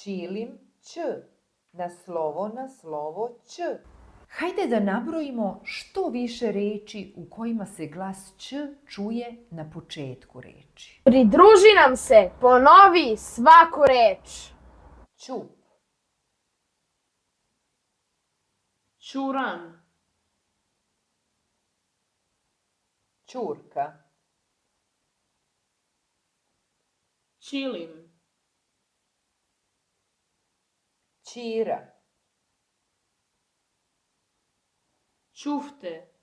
Čilim ć. Na slovo ć. Hajde da nabrojimo što više reči u kojima se glas ć čuje na početku reči. Pridruži nam se, ponovi svaku reč. Ćup, Ćuran, ćurka, Čilim, ćira, Ćufte,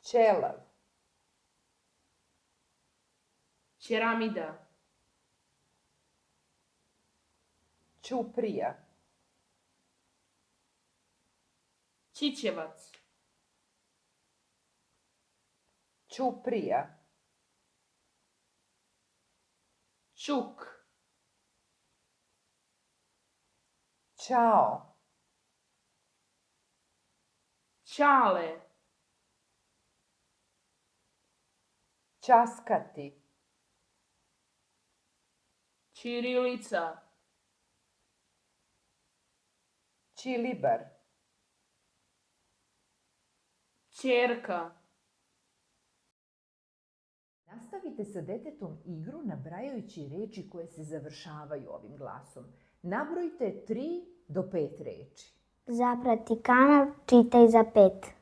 ćelav, Ćeramida, ćuprija, Čičevac, ćuprija, Ćuk, ćao, Ćale, ćaskati, Ćirilica, ćilibar, Ćerka. Nastavite sa detetom igru nabrajajući reči koje se završavaju ovim glasom. Nabrojite 3 do 5 reči. Zaprati kanal, čitaj za 5.